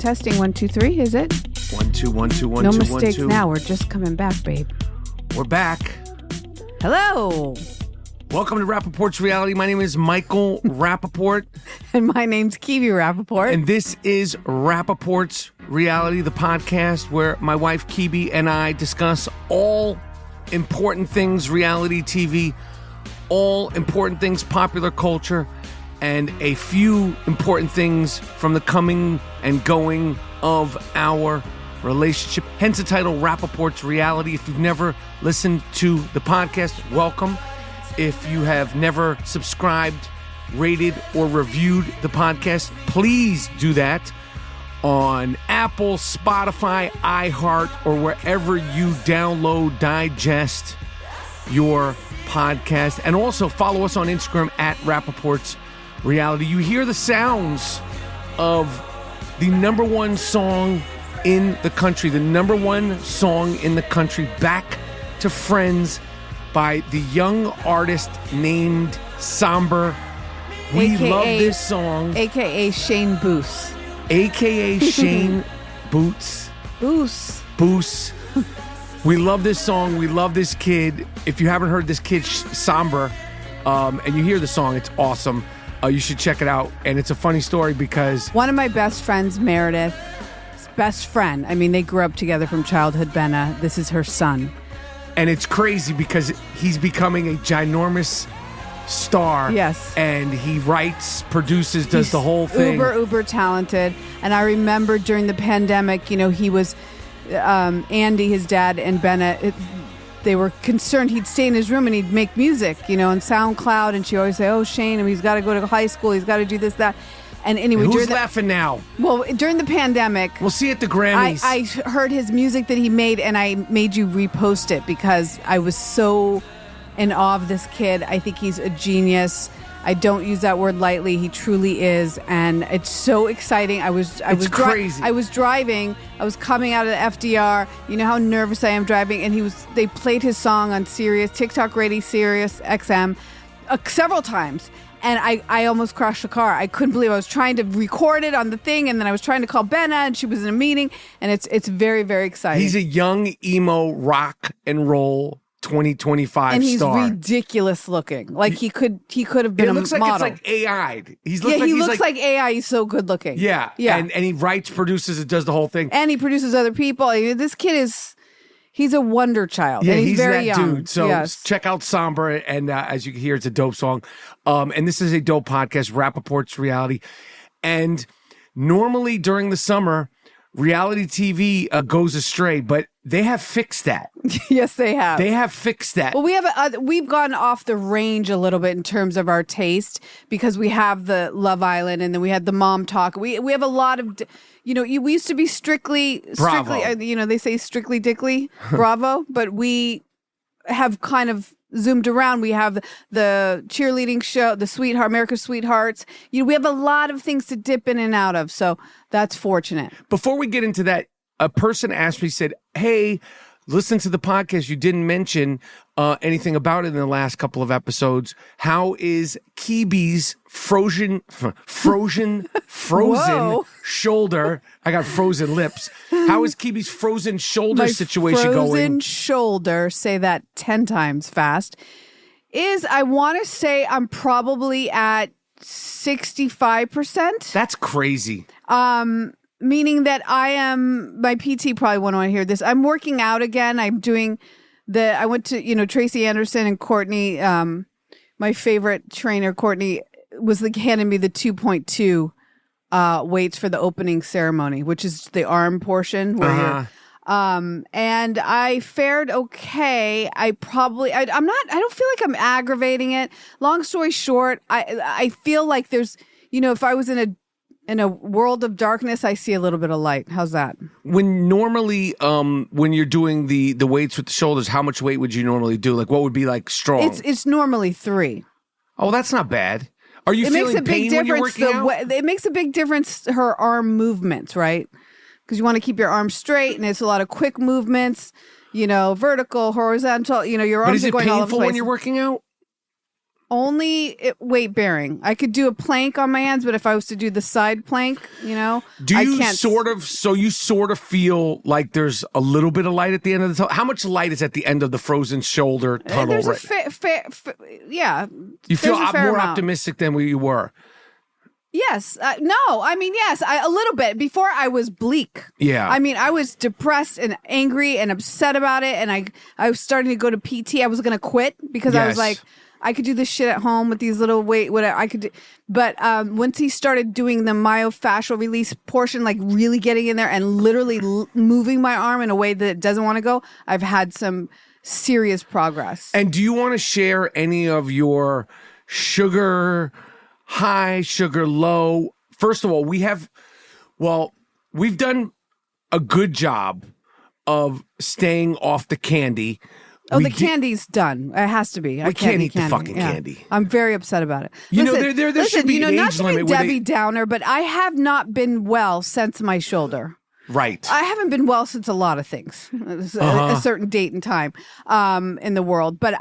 Testing 1 2 3. Is it? 1 2 1 2 1 no 2 mistakes 1 2. now. We're just coming back, babe. We're back. Hello. Welcome to Rapaport'S Reality. My name is Michael Rapaport. And my name's Kebe Rapaport. And this is Rapaport'S Reality, the podcast where my wife Kebe and I discuss all important things reality TV, all important things popular culture, and a few important things from the coming and going of our relationship. Hence the title, Rapaport'S Reality. If you've never listened to the podcast, welcome. If you have never subscribed, rated, or reviewed the podcast, please do that on Apple, Spotify, iHeart, or wherever you download, digest your podcast. And also follow us on Instagram at Rapaport'S Reality. You hear the sounds of the number one song in the country, Back to Friends, by the young artist named Somber. We AKA, love this song. A.K.A. Shane Boos. A.K.A. Shane Boots. Boos. We love this song. We love this kid. If you haven't heard this kid, Somber, and you hear the song, it's awesome. You should check it out. And it's a funny story because one of my best friends, Meredith's best friend. I mean, they grew up together from childhood, Benna. This is her son. And it's crazy because he's becoming a ginormous star. Yes. And he writes, produces, does the whole thing. Uber talented. And I remember during the pandemic, you know, he was, Andy, his dad, and Benna, they were concerned he'd stay in his room and he'd make music, you know, on SoundCloud. And she always say, oh, Shane, he's got to go to high school. He's got to do this, that. And anyway, who's laughing now? Well, during the pandemic, we'll see at the Grammys. I heard his music that he made, and I made you repost it because I was so in awe of this kid. I think he's a genius. I don't use that word lightly. He truly is, and it's so exciting. I was crazy. I was driving. I was coming out of the FDR. You know how nervous I am driving, and they played his song on TikTok Radio, Sirius XM, several times. And I almost crashed the car. I couldn't believe I was trying to record it on the thing, and then I was trying to call Benna, and she was in a meeting, and it's very, very exciting. He's a young emo rock and roll 2025 and he's star. Ridiculous looking. Like he could have been it looks a like model. It's like AI'd. He looks like AI. He's so good looking. Yeah. And he writes, produces, and does the whole thing. And he produces other people. I mean, this kid he's a wonder child. Yeah, and he's very that young. dude. So check out Somber, and as you can hear, it's a dope song. And this is a dope podcast, Rapaport'S Reality. And normally during the summer, reality TV goes astray, but they have fixed that. Yes, they have. They have fixed that. Well, we've gone off the range a little bit in terms of our taste because we have the Love Island, and then we had the Mom Talk. We have a lot of, you know, we used to be strictly, you know, they say strictly dickly, Bravo, but we have kind of zoomed around. We have the cheerleading show, the Sweetheart, America's Sweethearts. You know, we have a lot of things to dip in and out of, so that's fortunate. Before we get into that, a person asked me, said, hey, listen to the podcast. You didn't mention anything about it in the last couple of episodes. How is Kebe's frozen shoulder? I got frozen lips. How is Kebe's frozen shoulder situation going? Frozen shoulder, say that 10 times fast, I want to say I'm probably at 65%. That's crazy. Meaning that my PT probably won't want to hear this. I'm working out again. I'm doing I went to, you know, Tracy Anderson and Courtney, my favorite trainer, Courtney, was handing me the 2.2 weights for the opening ceremony, which is the arm portion where you're, and I fared okay. I don't feel like I'm aggravating it. Long story short, I feel like there's, you know, if I was in a world of darkness, I see a little bit of light. How's that? When you're doing the weights with the shoulders, how much weight would you normally do? Like, what would be like strong? It's normally 3. Oh, that's not bad. Are you feeling pain when you're working out? It makes a big difference, her arm movements, right? Because you want to keep your arms straight, and it's a lot of quick movements, you know, vertical, horizontal, you know, your arms are going all over the place. But is it painful when you're working out? weight bearing. I could do a plank on my hands, but if I was to do the side plank, do you I can't. you sort of feel like there's a little bit of light at the end of the tunnel? How much light is at the end of the frozen shoulder tunnel? There's yeah. You feel more amount. optimistic than you were. Yes. No. I mean, yes, a little bit. Before I was bleak. Yeah. I mean, I was depressed and angry and upset about it. And I was starting to go to PT. I was going to quit because I was like, I could do this shit at home with these little whatever I could do. But once he started doing the myofascial release portion, like really getting in there and literally moving my arm in a way that it doesn't want to go, I've had some serious progress. And do you want to share any of your sugar high, sugar low? First of all, we've done a good job of staying off the candy. The candy's done. It has to be. I can't eat the fucking candy. I'm very upset about it. There should be an age limit. Not to be Debbie Downer, but I have not been well since my shoulder. Right. I haven't been well since a lot of things, a certain date and time in the world. But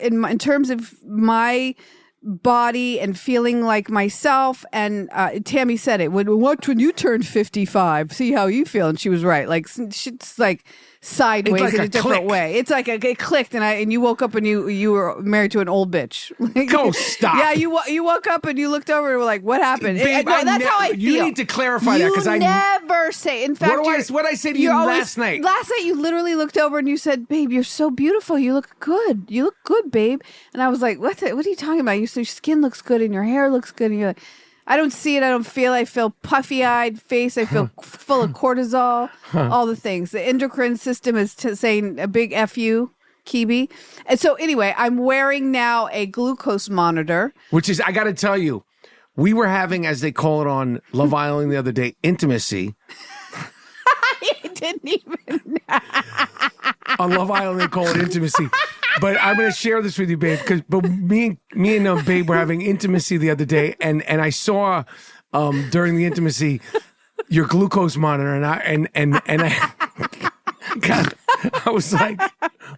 in terms of my body and feeling like myself, and Tammy said it, when you turn 55, see how you feel, and she was right. Like shit's like sideways like in a different click. way. It's like it clicked, and you woke up and you were married to an old bitch. Go stop. Yeah, you woke up and you looked over and were like, "What happened?" Babe, that's how I feel. You need to clarify that because I never say. In fact, what I say to you last night? Last night, you literally looked over and you said, "Babe, you're so beautiful. You look good. You look good, babe." And I was like, "What are you talking about? Your skin looks good and your hair looks good." And you're like, I don't see it. I don't feel it. I feel puffy-eyed face. I feel full of cortisol, all the things. The endocrine system is saying a big F you, Kebe. And so anyway, I'm wearing now a glucose monitor. Which is, I got to tell you, we were having, as they call it on Love Island the other day, intimacy. You didn't even. On Love Island, they call it intimacy. But I'm going to share this with you, babe, because me and Babe were having intimacy the other day, and I saw during the intimacy your glucose monitor, and I was like,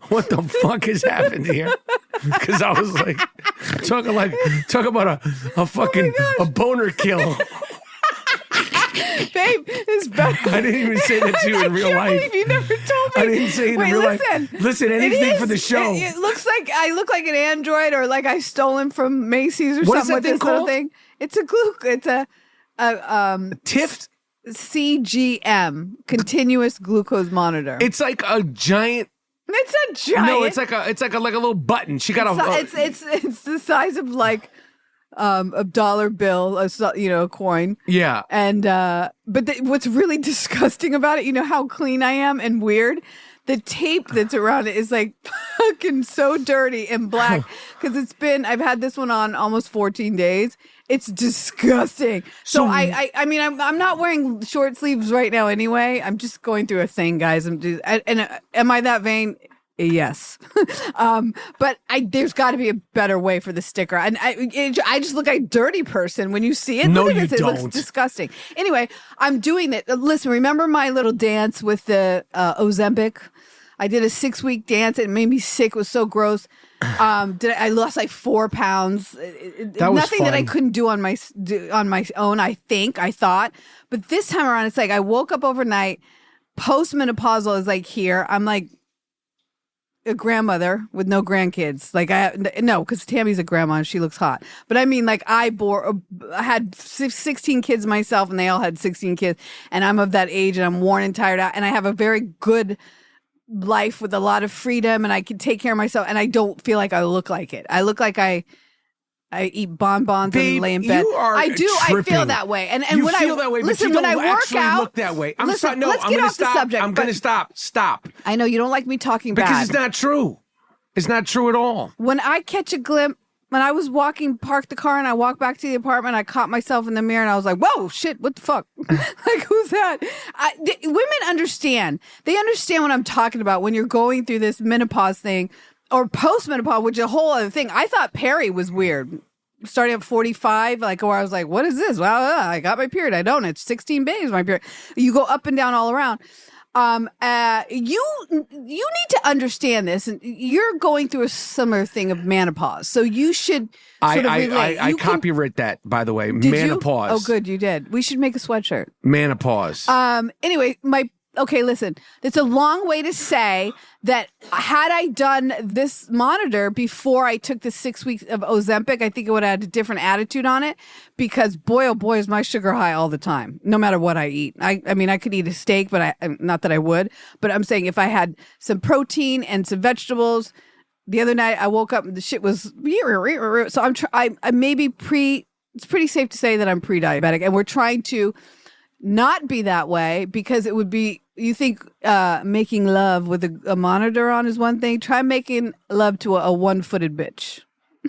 what the fuck has happened here? Because I was like, talk about a fucking a boner kill. Babe, it's better. I didn't even say that to you in real life. You never told me. I didn't say it in real life. Listen, anything for the show. It looks like I look like an android, or like I stolen from Macy's or what something. What is that thing called? Thing. It's a It's a TIFT CGM, continuous glucose monitor. It's like a giant. It's a giant. No, it's like a little button. She got it's the size of like a dollar bill, a coin. Yeah. And but what's really disgusting about it, you know how clean I am and weird? The tape that's around it is like fucking so dirty and black because I've had this one on almost 14 days. It's disgusting. So I mean, I'm not wearing short sleeves right now anyway. I'm just going through a thing, guys. Am I that vain? Yes. But there's got to be a better way for the sticker. And I just look like a dirty person when you see it. No, look at you this. don't. It looks disgusting. Anyway, I'm doing it. Listen, remember my little dance with the Ozempic? I did a 6-week dance. It made me sick. It was so gross. I lost like 4 pounds. That was nothing fun. that I couldn't do on my own. I thought, but this time around, it's like I woke up overnight. Postmenopausal is like here. I'm like a grandmother with no grandkids. Like no, because Tammy's a grandma and she looks hot. But I mean, like I had 16 kids myself, and they all had 16 kids, and I'm of that age, and I'm worn and tired out, and I have a very good life with a lot of freedom, and I can take care of myself, and I don't feel like I look like it. I look like I eat bonbons and lay in bed. I do. Tripping. I feel that way. And you when feel that way, listen, but you when don't I work actually out, look that way. I'm listen, sorry. No, let's I'm get going to off the stop. subject. I'm going to stop. Stop. I know you don't like me talking because bad. it's not true. It's not true at all. When I catch a glimpse, when I was parked the car, and I walked back to the apartment, I caught myself in the mirror, and I was like, whoa, shit, what the fuck? Like, who's that? Women understand. They understand what I'm talking about when you're going through this menopause thing or postmenopause, which is a whole other thing. I thought peri was weird. Starting at 45, like where I was like, what is this? Well, I got my period. I don't. It's 16 days, my period. You go up and down all around. You need to understand this, and you're going through a similar thing of menopause, so you should sort of relate. I copyright that, by the way. Did Manopause. You? Oh, good, you did. We should make a sweatshirt. Manopause. Anyway, okay, listen. It's a long way to say that had I done this monitor before I took the 6 weeks of Ozempic, I think it would have had a different attitude on it, because boy, oh boy, is my sugar high all the time, no matter what I eat. I mean, I could eat a steak, but not that I would, but I'm saying if I had some protein and some vegetables, the other night I woke up and the shit was, so I maybe it's pretty safe to say that I'm pre-diabetic, and we're trying to not be that way, because it would be, you think making love with a monitor on is one thing. Try making love to a one-footed bitch.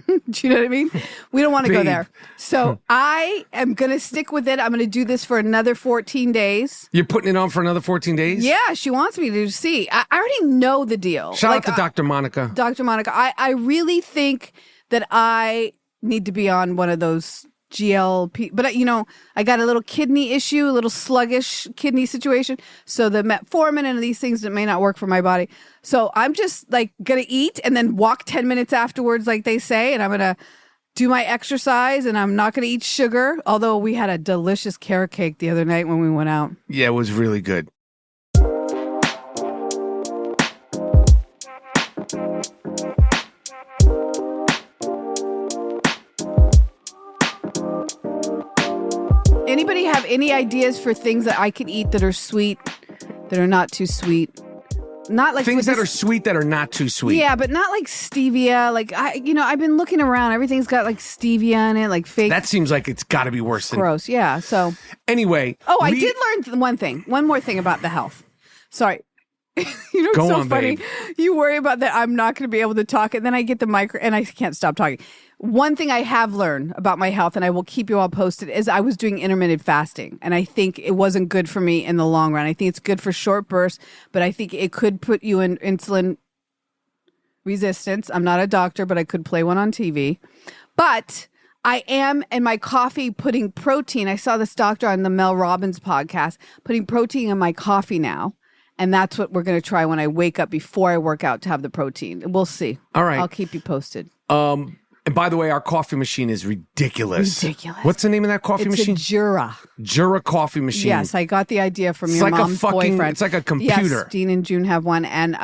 Do you know what I mean? We don't want to go there. So I am going to stick with it. I'm going to do this for another 14 days. You're putting it on for another 14 days? Yeah, she wants me to see. I already know the deal. Shout out to Dr. Monica. Dr. Monica. I really think that I need to be on one of those GLP, but I got a little kidney issue, a little sluggish kidney situation. So the metformin and these things that may not work for my body. So I'm just like gonna eat and then walk 10 minutes afterwards, like they say, and I'm gonna do my exercise, and I'm not gonna eat sugar. Although we had a delicious carrot cake the other night when we went out. Yeah, it was really good. Anybody have any ideas for things that I could eat that are sweet, that are not too sweet? Not like things that are sweet that are not too sweet. Yeah, but not like stevia. Like I've been looking around. Everything's got like stevia in it, like fake. That seems like it's got to be worse. Gross. Yeah. So anyway. Oh, I did learn one more thing about the health. Sorry. It's so funny. Babe. You worry about that. I'm not going to be able to talk, and then I get the mic, and I can't stop talking. One thing I have learned about my health, and I will keep you all posted, is I was doing intermittent fasting, and I think it wasn't good for me in the long run. I think it's good for short bursts, but I think it could put you in insulin resistance. I'm not a doctor, but I could play one on TV. But I am in my coffee putting protein. I saw this doctor on the Mel Robbins podcast putting protein in my coffee now. And that's what we're going to try when I wake up before I work out to have the protein. We'll see. All right. I'll keep you posted. And by the way, our coffee machine is ridiculous. What's the name of that coffee machine? It's a Jura. Jura coffee machine. Yes, I got the idea from your mom's boyfriend. It's like a computer. Yes, Dean and June have one. And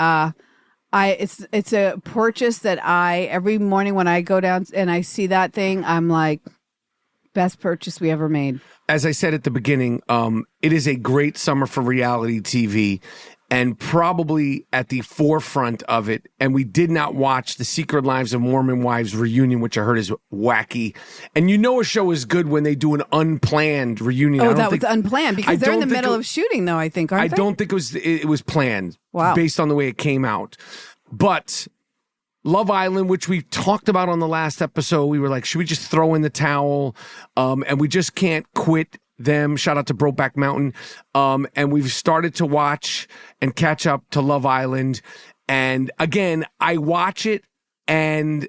it's a purchase that every morning when I go down and I see that thing, I'm like, best purchase we ever made. As I said at the beginning, it is a great summer for reality TV, and probably at the forefront of it. And we did not watch the Secret Lives of Mormon Wives reunion, which I heard is wacky. And a show is good when they do an unplanned reunion. Oh, that was unplanned because they're in the middle of shooting, though, I think, aren't they? I don't think it was planned. Wow. Based on the way it came out. But Love Island, which we talked about on the last episode, we were like, should we just throw in the towel? And we just can't quit them. Shout out to Brokeback Mountain. And we've started to watch and catch up to Love Island. And again, I watch it and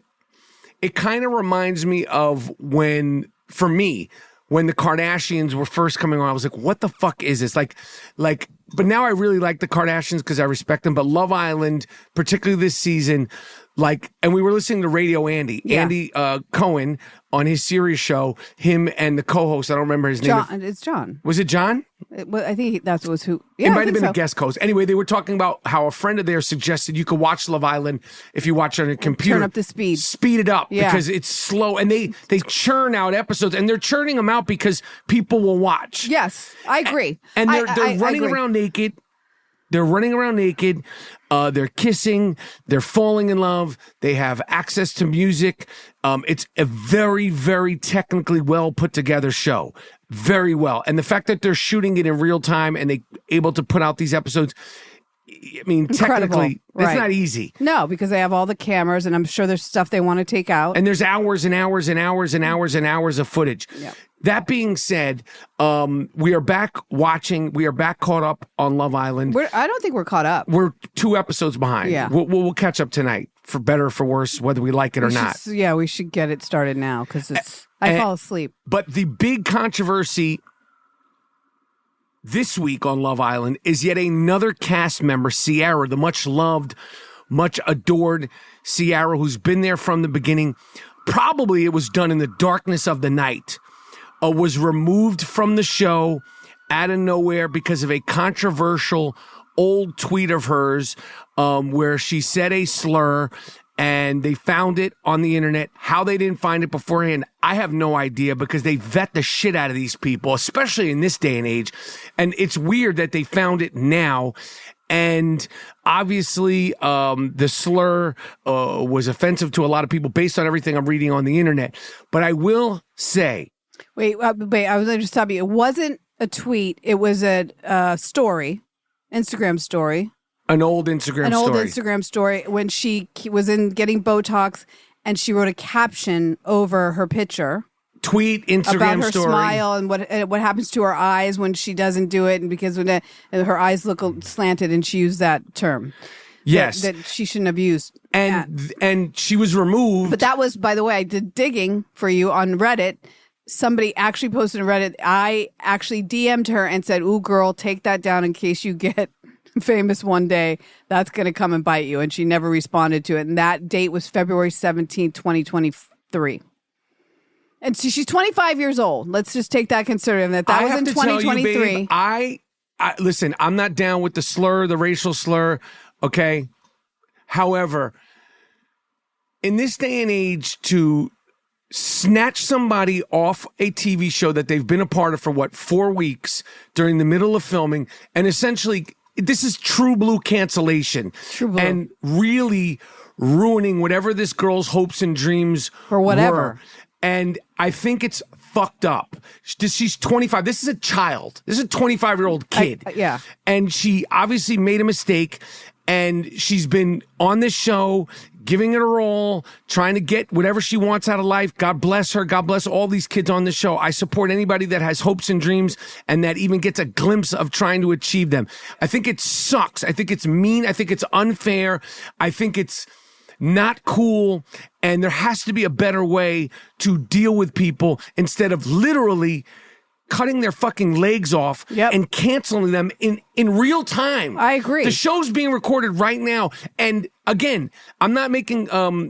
it kind of reminds me of when the Kardashians were first coming on. I was like, what the fuck is this? Like, but now I really like the Kardashians because I respect them. But Love Island, particularly this season, and we were listening to Radio Andy. Yeah. Andy Cohen on his series show, him and the co-host, I don't remember his name. It's John. Was it John? I think that was who. Yeah, it might have been a guest host. Anyway, they were talking about how a friend of theirs suggested you could watch Love Island if you watch it on a computer. Turn up the speed. Speed it up because it's slow. And they churn out episodes, and they're churning them out because people will watch. Yes, I agree. And they're running around naked. They're running around naked. They're kissing. They're falling in love. They have access to music. It's a very, very technically well put together show. Very well. And the fact that they're shooting it in real time and they able to put out these episodes, I mean, technically, it's not easy. No, because they have all the cameras, and I'm sure there's stuff they want to take out. And there's hours and hours and hours and hours and hours of footage. Yep. That being said, we are back watching. We are back caught up on Love Island. I don't think we're caught up. We're 2 episodes behind. Yeah. We'll catch up tonight, for better or for worse, whether we like it or not. We should get it started now because I fall asleep. But the big controversy this week on Love Island is yet another cast member, Ciara, the much loved, much adored Ciara, who's been there from the beginning. Probably it was done in the darkness of the night, was removed from the show out of nowhere because of a controversial old tweet of hers where she said a slur, and they found it on the internet. How they didn't find it beforehand, I have no idea, because they vet the shit out of these people, especially in this day and age. And it's weird that they found it now. And obviously, the slur was offensive to a lot of people based on everything I'm reading on the internet. But I will say... Wait, I was going to stop you. It wasn't a tweet. It was a story, Instagram story. An old Instagram story when she was in getting Botox, and she wrote a caption over her picture. Tweet, Instagram about her story. Smile and what happens to her eyes when she doesn't do it, and because when her eyes look slanted, and she used that term. Yes. That she shouldn't have used. And she was removed. But that was, by the way, I did digging for you on Reddit. Somebody actually posted on Reddit. I actually DM'd her and said, "Ooh, girl, take that down in case you get famous one day. That's going to come and bite you." And she never responded to it. And that date was February 17th, 2023. And so she's 25 years old. Let's just take that conservative. That was in 2023. Tell you, babe, I listen, I'm not down with the slur, the racial slur, okay? However, in this day and age, to snatch somebody off a TV show that they've been a part of for 4 weeks during the middle of filming, and essentially, this is true blue cancellation. True blue. And really ruining whatever this girl's hopes and dreams or whatever were. And I think it's fucked up. She's 25. This is a child. This is a 25-year-old kid. Yeah. And she obviously made a mistake. And she's been on this show, giving it her all, trying to get whatever she wants out of life. God bless her. God bless all these kids on the show. I support anybody that has hopes and dreams and that even gets a glimpse of trying to achieve them. I think it sucks. I think it's mean. I think it's unfair. I think it's not cool, and there has to be a better way to deal with people instead of literally cutting their fucking legs off and canceling them in real time. I agree. The show's being recorded right now, and again, I'm not making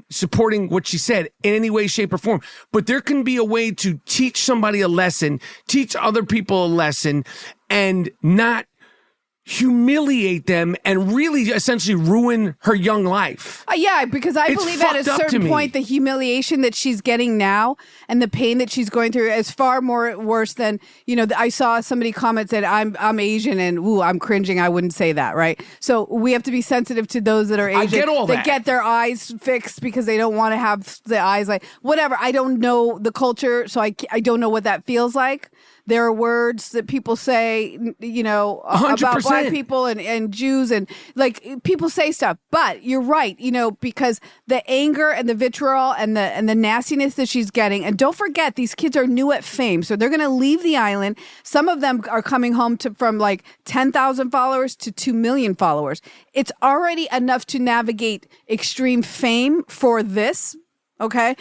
supporting what she said in any way, shape, or form, but there can be a way to teach somebody a lesson, teach other people a lesson, and not humiliate them and really essentially ruin her young life. Yeah, because I It's believe at a fucked up to certain me. point, the humiliation that she's getting now and the pain that she's going through is far more worse than, I saw somebody comment said, I'm Asian and ooh, I'm cringing. I wouldn't say that, right? So we have to be sensitive to those that are Asian. I get all that. get their eyes fixed because they don't want to have the eyes like, whatever. I don't know the culture, so I don't know what that feels like. There are words that people say, about 100%. Black people and Jews, and like people say stuff. But you're right, because the anger and the vitriol and the nastiness that she's getting. And don't forget, these kids are new at fame, so they're going to leave the island. Some of them are coming home from like 10,000 followers to 2 million followers. It's already enough to navigate extreme fame for this. Okay,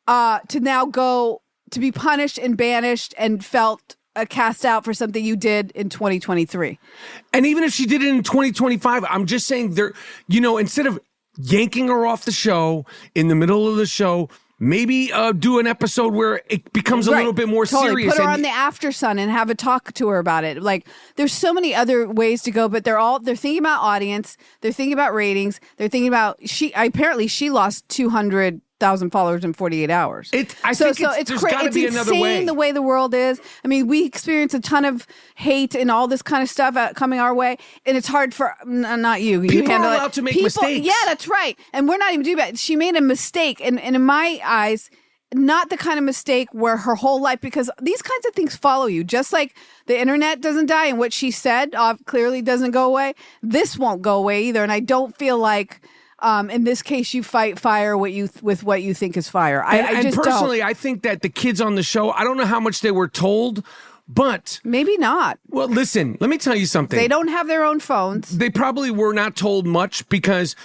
to now go to be punished and banished and felt cast out for something you did in 2023. And even if she did it in 2025, I'm just saying instead of yanking her off the show in the middle of the show, maybe do an episode where it becomes a little bit more serious. Put her on the After Sun and have a talk to her about it. Like, there's so many other ways to go, but they're thinking about audience. They're thinking about ratings. They're thinking about apparently she lost 200,000 followers in 48 hours. There's gotta be another way. Insane the way the world is. I mean, we experience a ton of hate and all this kind of stuff coming our way, and it's hard for not you. People you handle are allowed to make mistakes. Yeah, that's right. And we're not even doing that. She made a mistake, and in my eyes, not the kind of mistake where her whole life, because these kinds of things follow you. Just like the internet doesn't die, and what she said clearly doesn't go away. This won't go away either, and I don't feel like. In this case, you fight fire with what you think is fire. I just personally, don't. I think that the kids on the show, I don't know how much they were told, but Maybe not. Well, listen, let me tell you something. They don't have their own phones. They probably were not told much because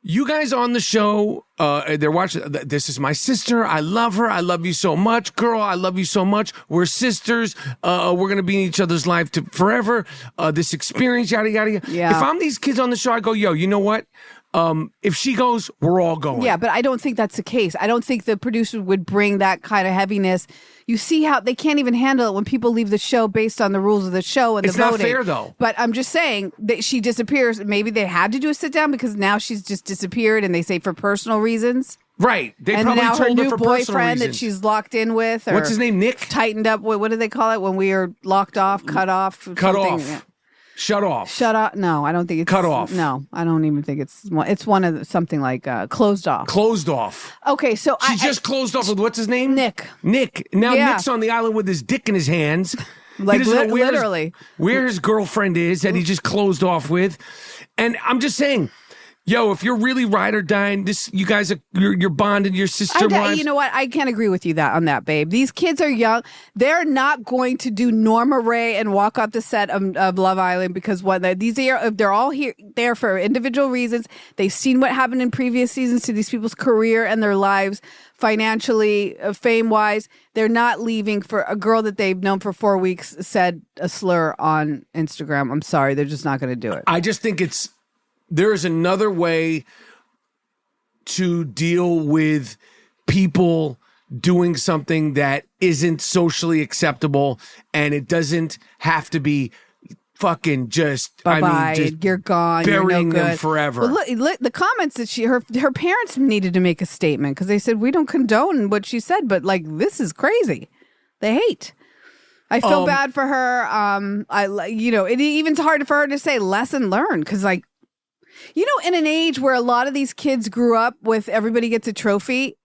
You guys on the show, they're watching. This is my sister. I love her. I love you so much. Girl, I love you so much. We're sisters. We're going to be in each other's life forever. This experience, yada, yada, yada. Yeah. If I'm these kids on the show, I go, yo, you know what? If she goes, we're all going. Yeah, but I don't think that's the case. I don't think the producers would bring that kind of heaviness. You see how they can't even handle it when people leave the show based on the rules of the show and it's the voting. It's not fair, though. But I'm just saying that she disappears. Maybe they had to do a sit down because now she's just disappeared, and they say for personal reasons. Right. They and probably now told her new her for personal boyfriend reasons. that she's locked in with. Or what's his name? Nick? Tightened up. What do they call it when we are locked off, cut off? Cut something? off. Shut off. Shut off. No, I don't think it's cut off. No, I don't even think it's one of something like closed off. Closed off. Okay, so she just closed off with what's his name? Nick. Now Yeah. Nick's on the island with his dick in his hands. Like he doesn't know literally where his girlfriend is that he just closed off with. And I'm just saying, yo, if you're really ride or dying, you guys are you're bonded, your sister wives. You know what? I can't agree with you on that, babe. These kids are young. They're not going to do Norma Ray and walk off the set of Love Island because they're all here there for individual reasons. They've seen what happened in previous seasons to these people's career and their lives, financially, fame wise. They're not leaving for a girl that they've known for 4 weeks said a slur on Instagram. I'm sorry, they're just not going to do it. I just think there's another way to deal with people doing something that isn't socially acceptable, and it doesn't have to be fucking just, Bye-bye. Just you're gone. burying you're no good. them forever. Well, look, the comments that her parents needed to make a statement because they said we don't condone what she said, but like this is crazy. They hate. I feel bad for her. It even's hard for her to say lesson learned because like. In an age where a lot of these kids grew up with everybody gets a trophy,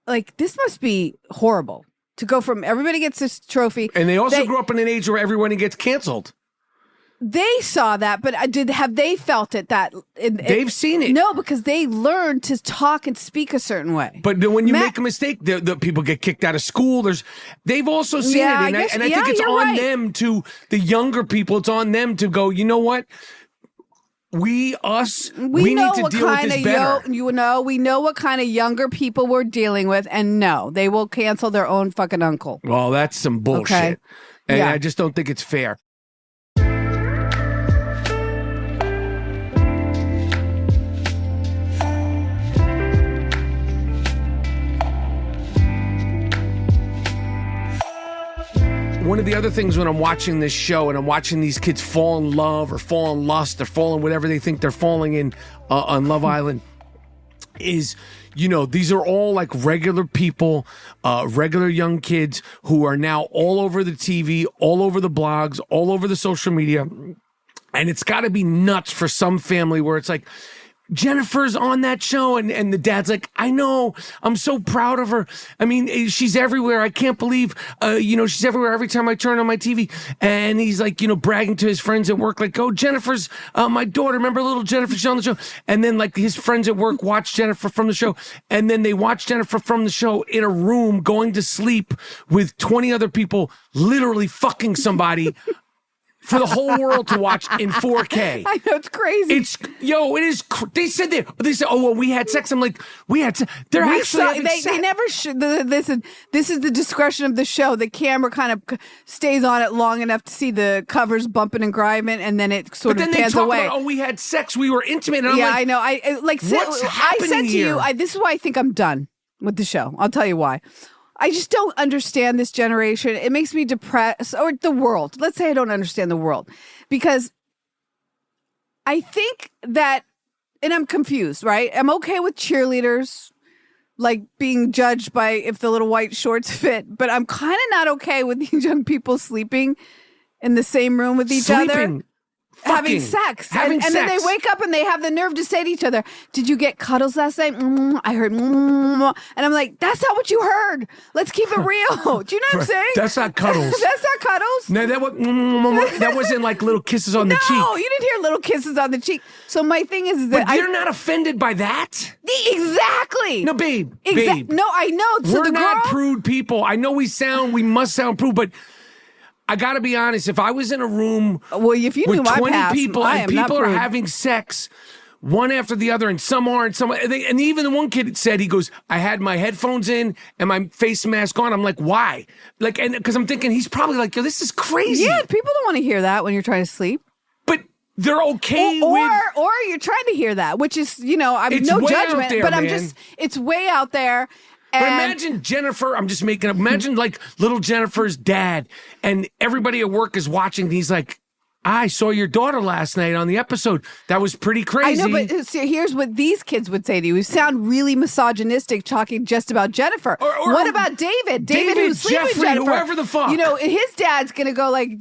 like this must be horrible to go from everybody gets this trophy. And they also grew up in an age where everyone gets canceled. They saw that, but have they felt it? They've seen it. No, because they learned to talk and speak a certain way. But when you make a mistake, the people get kicked out of school. They've also seen it, and I think it's on them to the younger people. It's on them to go. You know what? We need to deal with this better. We know what kind of younger people we're dealing with, and no, they will cancel their own fucking uncle. Well, that's some bullshit. Okay. And I just don't think it's fair. One of the other things when I'm watching this show and I'm watching these kids fall in love or fall in lust or fall in whatever they think they're falling in on Love Island is, these are all like regular people, regular young kids who are now all over the TV, all over the blogs, all over the social media. And it's got to be nuts for some family where it's like, Jennifer's on that show, and the dad's like, I know, I'm so proud of her. I mean, she's everywhere. I can't believe, she's everywhere every time I turn on my TV. And he's like, bragging to his friends at work, like, oh, Jennifer's my daughter. Remember little Jennifer? She's on the show. And then like his friends at work watch Jennifer from the show, and then they watch Jennifer from the show in a room going to sleep with 20 other people, literally fucking somebody. For the whole world to watch in 4K. I know, it's crazy. It is. They said, oh, well, we had sex. I'm like, we had sex. They're actually having sex. They never should. This is the discretion of the show. The camera kind of stays on it long enough to see the covers bumping and grinding, and then it sort of pans away. But then they talk about, we had sex. We were intimate. And I'm I know. What's happening I said here? to you, this is why I think I'm done with the show. I'll tell you why. I just don't understand this generation. It makes me depressed, or the world. Let's say I don't understand the world because I think that, and I'm confused, right? I'm okay with cheerleaders, like being judged by if the little white shorts fit, but I'm kind of not okay with these young people sleeping in the same room with each other. Having sex. And then they wake up and they have the nerve to say to each other, did you get cuddles last night? I heard, and I'm like, that's not what you heard. Let's keep it real. Do you know what I'm saying? That's not cuddles. That's not cuddles. No, that wasn't like little kisses on the cheek. No, you didn't hear little kisses on the cheek. So my thing is that you're not offended by that? Exactly. No, babe. No, I know. So we're not prude people. I know we must sound prude, but I got to be honest. If I was in a room if you knew with my 20 past, people I and am not people are prude. having sex one after the other, and some aren't. And even the one kid said, he goes, I had my headphones in and my face mask on. I'm like, why? Like, and because I'm thinking he's probably like, yo, this is crazy. Yeah, people don't want to hear that when you're trying to sleep. But they're okay or you're trying to hear that, which is, I'm no judgment, there, but I'm man. just, it's way out there. But imagine Jennifer, I'm just making up, imagine like little Jennifer's dad and everybody at work is watching. And he's like, I saw your daughter last night on the episode. That was pretty crazy. I know, but here's what these kids would say to you. You sound really misogynistic talking just about Jennifer. What about David? David who's sleeping with Jennifer. Whoever the fuck. His dad's going to go like,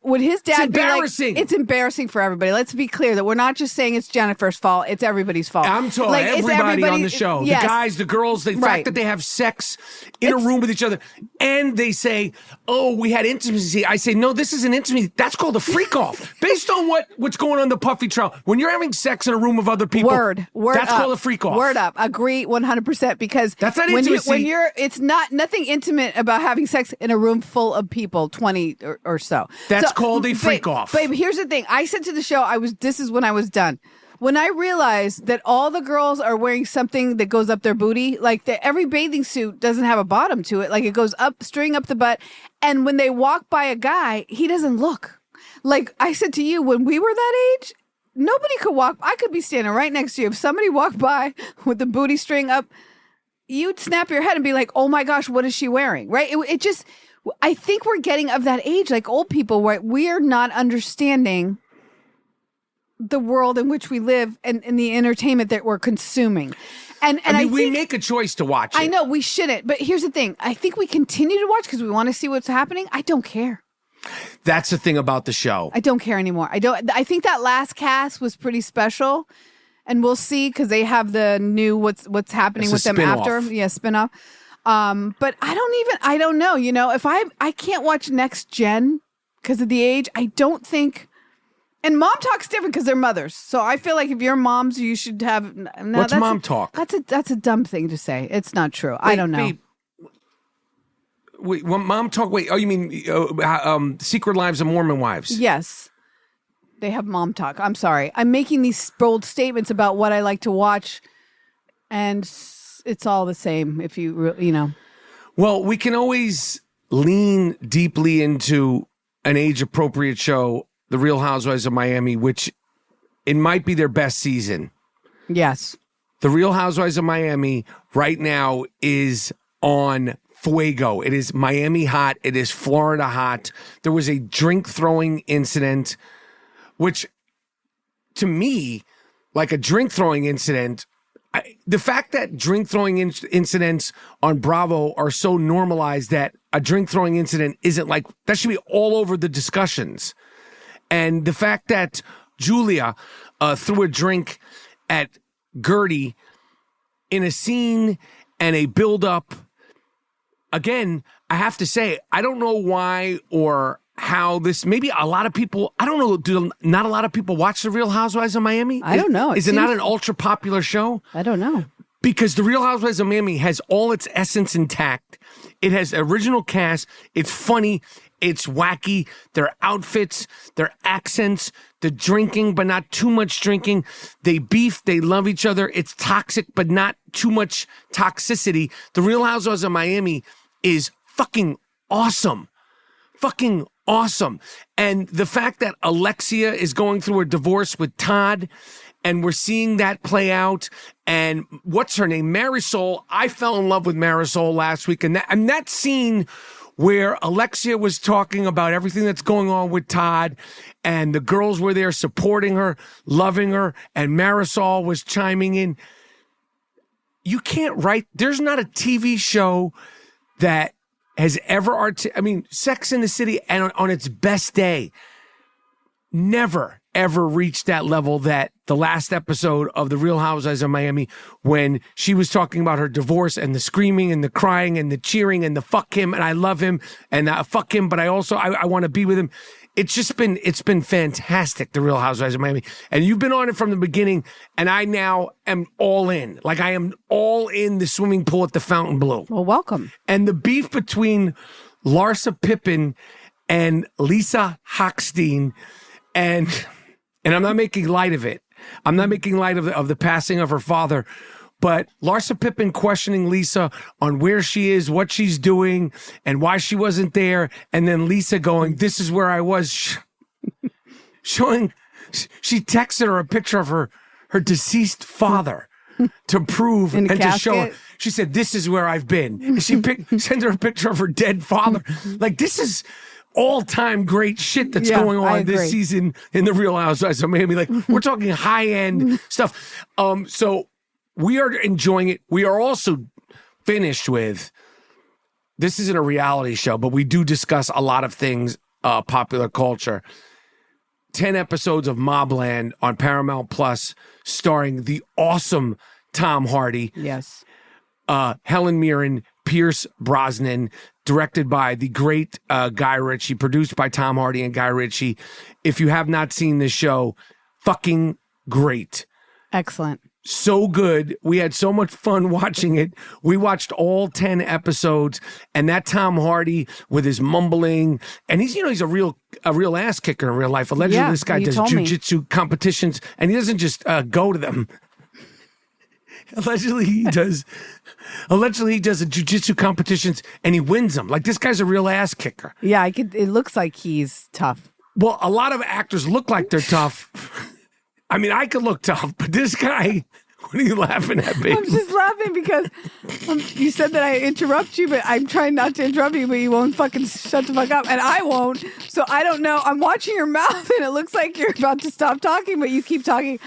would his dad be like, it's embarrassing for everybody. Let's be clear that we're not just saying it's Jennifer's fault. It's everybody's fault. I'm talking like, everybody on the show. Yes. The guys, the girls, the fact that they have sex in a room with each other. And they say, oh, we had intimacy. I say, no, this isn't intimacy. That's called a freak-off. Based on what's going on the Puffy trial. When you're having sex in a room of other people, word that's up. called a freak-off. Word up. Agree 100% because that's not intimacy. It's nothing intimate about having sex in a room full of people, 20 or so. That's called a freak-off. Babe, here's the thing. I said to the show, this is when I was done. When I realized that all the girls are wearing something that goes up their booty, like every bathing suit doesn't have a bottom to it. Like it goes up, string up the butt. And when they walk by a guy, he doesn't look. Like I said to you, when we were that age, nobody could walk. I could be standing right next to you. If somebody walked by with the booty string up, you'd snap your head and be like, oh my gosh, what is she wearing? Right? It just, I think we're getting of that age, like old people, where we're not understanding the world in which we live and the entertainment that we're consuming. And I mean, we make a choice to watch it. I know we shouldn't, but here's the thing. I think we continue to watch because we want to see what's happening. I don't care. That's the thing about the show. I don't care anymore. I think that last cast was pretty special, and we'll see because they have the new what's happening with them after. Yeah, spinoff. But I don't know. If I can't watch Next Gen because of the age, I don't think. And Mom Talk's different because they're mothers. So I feel like if you're moms, you should have. No, what's Mom Talk? That's a dumb thing to say. It's not true. I don't know. Wait, Mom Talk. Wait, oh, you mean Secret Lives of Mormon Wives? Yes, they have Mom Talk. I'm sorry. I'm making these bold statements about what I like to watch, and it's all the same. If you. Well, we can always lean deeply into an age-appropriate show. The Real Housewives of Miami, which it might be their best season. Yes. The Real Housewives of Miami right now is on fuego. It is Miami hot. It is Florida hot. There was a drink throwing incident, which to me, like a drink throwing incident, the fact that drink throwing incidents on Bravo are so normalized that a drink throwing incident isn't like, that should be all over the discussions. And the fact that Julia threw a drink at Gertie in a scene and a build-up, again, I have to say, I don't know why or how this, maybe a lot of people, I don't know, do not a lot of people watch The Real Housewives of Miami? I don't know. Is it not an ultra-popular show? I don't know. Because The Real Housewives of Miami has all its essence intact. It has original cast. It's funny. It's wacky. Their outfits, their accents, the drinking, but not too much drinking. They beef. They love each other. It's toxic, but not too much toxicity. The Real Housewives of Miami is fucking awesome. Fucking awesome. And the fact that Alexia is going through a divorce with Todd, and we're seeing that play out. And what's her name? Marisol. I fell in love with Marisol last week. And that scene where Alexia was talking about everything that's going on with Todd, and the girls were there supporting her, loving her, and Marisol was chiming in. You can't write. There's not a TV show that has ever Sex in the City, and on its best day, never, ever reached that level that the last episode of The Real Housewives of Miami, when she was talking about her divorce and the screaming and the crying and the cheering and the fuck him and I love him and fuck him, but I want to be with him. It's been fantastic, The Real Housewives of Miami. And you've been on it from the beginning, and I now am all in. Like, I am all in the swimming pool at the Fontainebleau. Well, welcome. And the beef between Larsa Pippen and Lisa Hochstein, and I'm not making light of it, I'm not making light of the passing of her father, but Larsa Pippen questioning Lisa on where she is, what she's doing, and why she wasn't there. And then Lisa going, this is where I was, showing, she texted her a picture of her deceased father to prove and to show her. She said, this is where I've been. And she sent her a picture of her dead father. Like, this is all-time great shit that's going on this season in the Real Housewives of Miami. Like, we're talking high-end stuff. So we are enjoying it. We are also finished with, this isn't a reality show, but we do discuss a lot of things, popular culture. 10 episodes of Mobland on Paramount Plus, starring the awesome Tom Hardy. Yes. Helen Mirren, Pierce Brosnan, directed by the great Guy Ritchie, produced by Tom Hardy and Guy Ritchie. If you have not seen this show, fucking great. Excellent. So good. We had so much fun watching it. We watched all 10 episodes, and that Tom Hardy with his mumbling, and he's a real ass kicker in real life. Allegedly, this guy does jujitsu competitions, and he doesn't just go to them. Allegedly, he does a jiu-jitsu competitions and he wins them. Like, this guy's a real ass kicker. Yeah, it looks like he's tough. Well, a lot of actors look like they're tough. I mean, I could look tough, but this guy, what are you laughing at, baby? I'm just laughing because you said that I interrupt you, but I'm trying not to interrupt you, but you won't fucking shut the fuck up, and I won't. So I don't know. I'm watching your mouth, and it looks like you're about to stop talking, but you keep talking.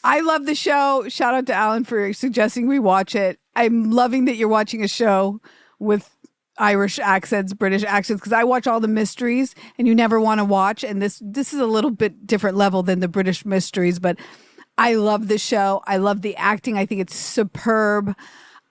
I love the show. Shout out to Alan for suggesting we watch it. I'm loving that you're watching a show with Irish accents, British accents, because I watch all the mysteries and you never want to watch. And this is a little bit different level than the British mysteries, but I love the show. I love the acting. I think it's superb.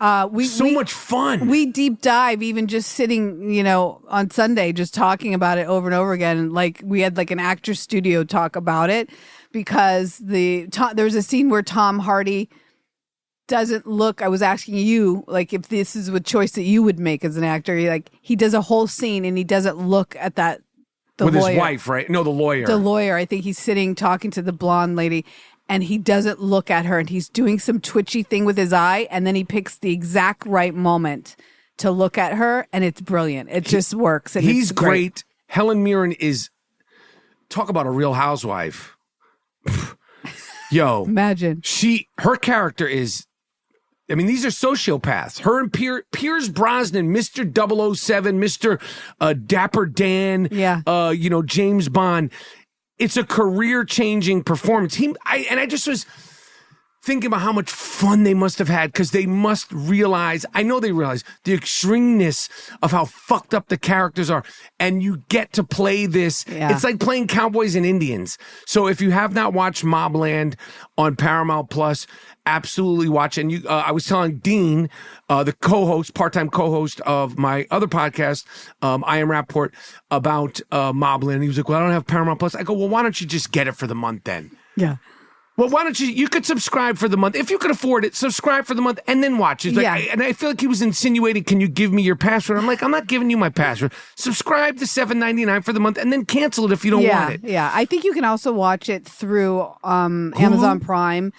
Much fun. We deep dive, even just sitting, on Sunday, just talking about it over and over again. And like we had like an actor studio talk about it because there's a scene where Tom Hardy doesn't look. I was asking you, like, if this is a choice that you would make as an actor. He does a whole scene and he doesn't look at that. With lawyer. His wife, right? No, the lawyer. The lawyer. I think he's sitting talking to the blonde lady. And he doesn't look at her, and he's doing some twitchy thing with his eye, and then he picks the exact right moment to look at her, and it's brilliant. It just works. And he's great. Helen Mirren is, talk about a real housewife. Yo. Imagine. Her character is, I mean, these are sociopaths. Her and Pierce Brosnan, Mr. 007, Mr. Dapper Dan, James Bond. It's a career-changing performance. I just was thinking about how much fun they must have had, because they must realize, I know they realize, the extremeness of how fucked up the characters are. And you get to play this. Yeah. It's like playing Cowboys and Indians. So if you have not watched Mobland on Paramount Plus, absolutely watch it. And I was telling Dean, the part-time co-host of my other podcast, I Am Rapaport, about Mobland. He was like, well, I don't have Paramount Plus. I go, well, why don't you just get it for the month then? Yeah. Well, why don't you could subscribe for the month. If you could afford it, subscribe for the month and then watch it. And I feel like he was insinuating, can you give me your password? I'm like, I'm not giving you my password. Subscribe to $7.99 for the month and then cancel it if you don't want it. Yeah, I think you can also watch it through Amazon Prime.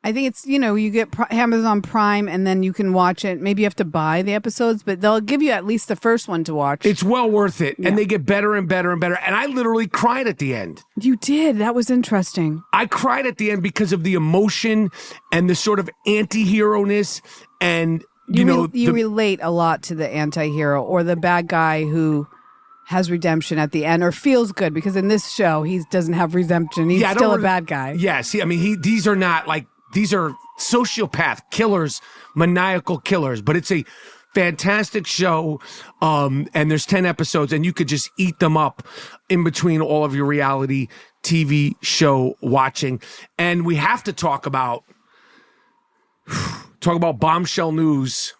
I think it's, you get Amazon Prime and then you can watch it. Maybe you have to buy the episodes, but they'll give you at least the first one to watch. It's well worth it. Yeah. And they get better and better and better. And I literally cried at the end. You did. That was interesting. I cried at the end because of the emotion and the sort of anti-hero-ness. And, you relate a lot to the anti-hero or the bad guy who has redemption at the end or feels good, because in this show, he doesn't have redemption. He's still a bad guy. Yes. These are not like, these are sociopath killers, maniacal killers, but it's a fantastic show. And there's 10 episodes and you could just eat them up in between all of your reality TV show watching. And we have to talk about bombshell news.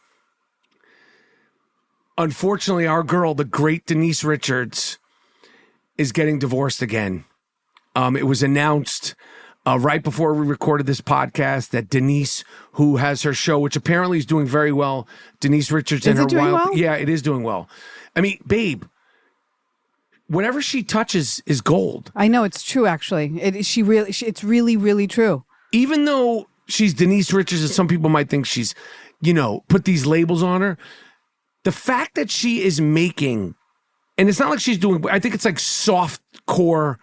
Unfortunately, our girl, the great Denise Richards, is getting divorced again. It was announced right before we recorded this podcast that Denise, who has her show, which apparently is doing very well, Denise Richards and her doing well? Yeah, it is doing well. I mean, babe, whatever she touches is gold. I know, it's true, actually. It's really, really true. Even though she's Denise Richards and some people might think she's, put these labels on her, the fact that she is making, and it's not like she's doing, I think it's like soft core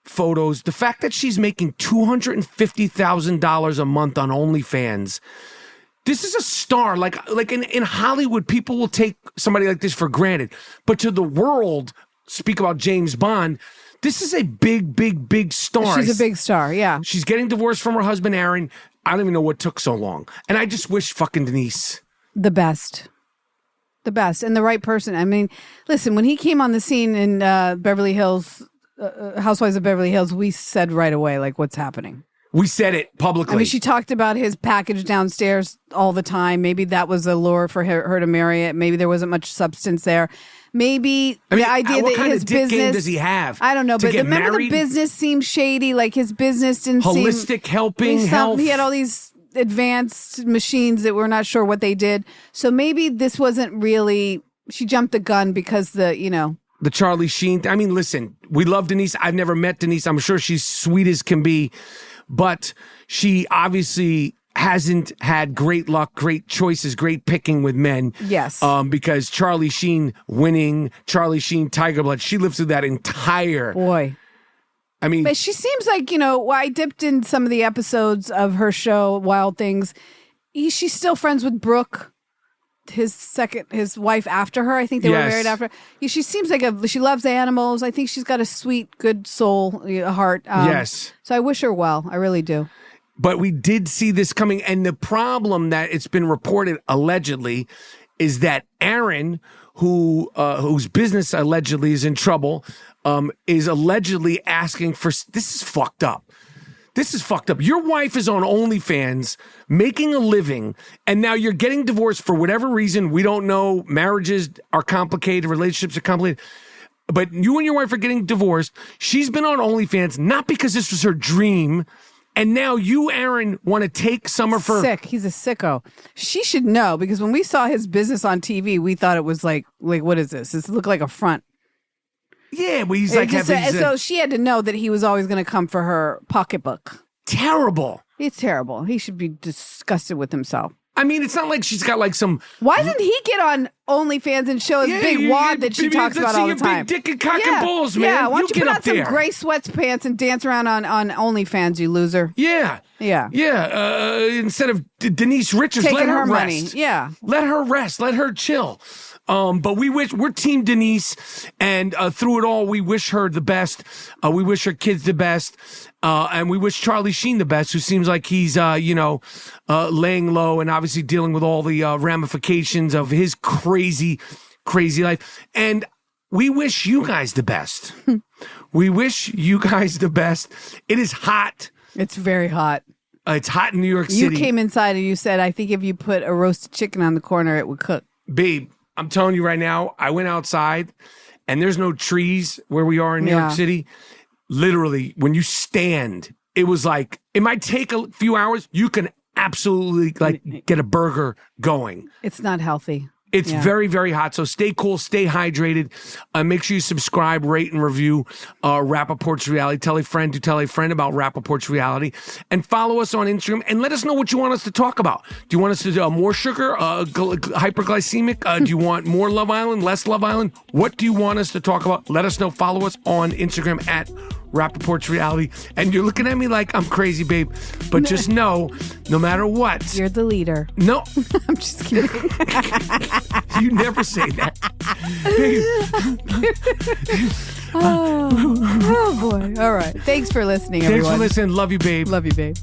photos. The fact that she's making $250,000 a month on OnlyFans, this is a star. Like in Hollywood, people will take somebody like this for granted. But to the world, speak about James Bond, this is a big, big, big star. She's a big star, yeah. She's getting divorced from her husband, Aaron. I don't even know what took so long. And I just wish fucking Denise the best. The best. And the right person. I mean, listen, when he came on the scene in Beverly Hills, Housewives of Beverly Hills, we said right away, like, what's happening? We said it publicly. I mean, she talked about his package downstairs all the time. Maybe that was a lure for her to marry it. Maybe there wasn't much substance there. Maybe the idea what that kind his of dick business game does he have? I don't know, to but get remember married? The business seemed shady. Like his business didn't seem holistic helping health. He had all these advanced machines that we're not sure what they did. So maybe this wasn't really. She jumped the gun because the Charlie Sheen. I mean, listen, we love Denise. I've never met Denise. I'm sure she's sweet as can be, but she obviously hasn't had great luck, great choices, great picking with men. Yes. Because Charlie Sheen winning, Charlie Sheen, Tiger Blood, she lived through that entire. Boy. I mean. But she seems like, I dipped in some of the episodes of her show, Wild Things. She's still friends with Brooke, his wife after her. I think they were married after. She seems like she loves animals. I think she's got a sweet, good soul, heart. Yes. So I wish her well. I really do. But we did see this coming. And the problem that it's been reported allegedly is that Aaron, whose business allegedly is in trouble, is allegedly asking for, this is fucked up. This is fucked up. Your wife is on OnlyFans making a living, and now you're getting divorced for whatever reason. We don't know. Marriages are complicated. Relationships are complicated. But you and your wife are getting divorced. She's been on OnlyFans, not because this was her dream. And now you, Aaron, want to take some of her. Sick. He's a sicko. She should know, because when we saw his business on TV, we thought it was like what is this? This looked like a front. Yeah, but he's like so she had to know that he was always going to come for her pocketbook. Terrible. It's terrible. He should be disgusted with himself. I mean, it's not like she's got like some. Why doesn't he get on OnlyFans and show his big wad that she talks about all the time? Let's see your big dick and cock and balls, man. Yeah, why don't you get put up on some there. gray sweatpants and dance around on OnlyFans, you loser? Yeah. Yeah. Yeah. Instead of Denise Richards, taking let her her rest. money. Yeah. Let her rest. Let her chill. But we're Team Denise, and through it all, we wish her the best. We wish her kids the best, and we wish Charlie Sheen the best, who seems like he's, laying low and obviously dealing with all the ramifications of his crazy, crazy life. And we wish you guys the best. We wish you guys the best. It is hot. It's very hot. It's hot in New York City. You came inside and you said, I think if you put a roasted chicken on the corner, it would cook. Babe, I'm telling you right now, I went outside and there's no trees where we are in New York City. Literally, when you stand, it was like, it might take a few hours. You can absolutely get a burger going. It's not healthy. It's very, very hot. So stay cool, stay hydrated. Make sure you subscribe, rate, and review Rapaport's Reality. Tell a friend to tell a friend about Rapaport's Reality. And follow us on Instagram and let us know what you want us to talk about. Do you want us to do more sugar, hyperglycemic? Do you want more Love Island, less Love Island? What do you want us to talk about? Let us know. Follow us on Instagram at Rapaport's Reality. And you're looking at me like I'm crazy, babe. But just know, no matter what. You're the leader. No. I'm just kidding. You never say that. Oh boy. All right. Thanks for listening, everyone. Thanks for listening. Love you, babe. Love you, babe.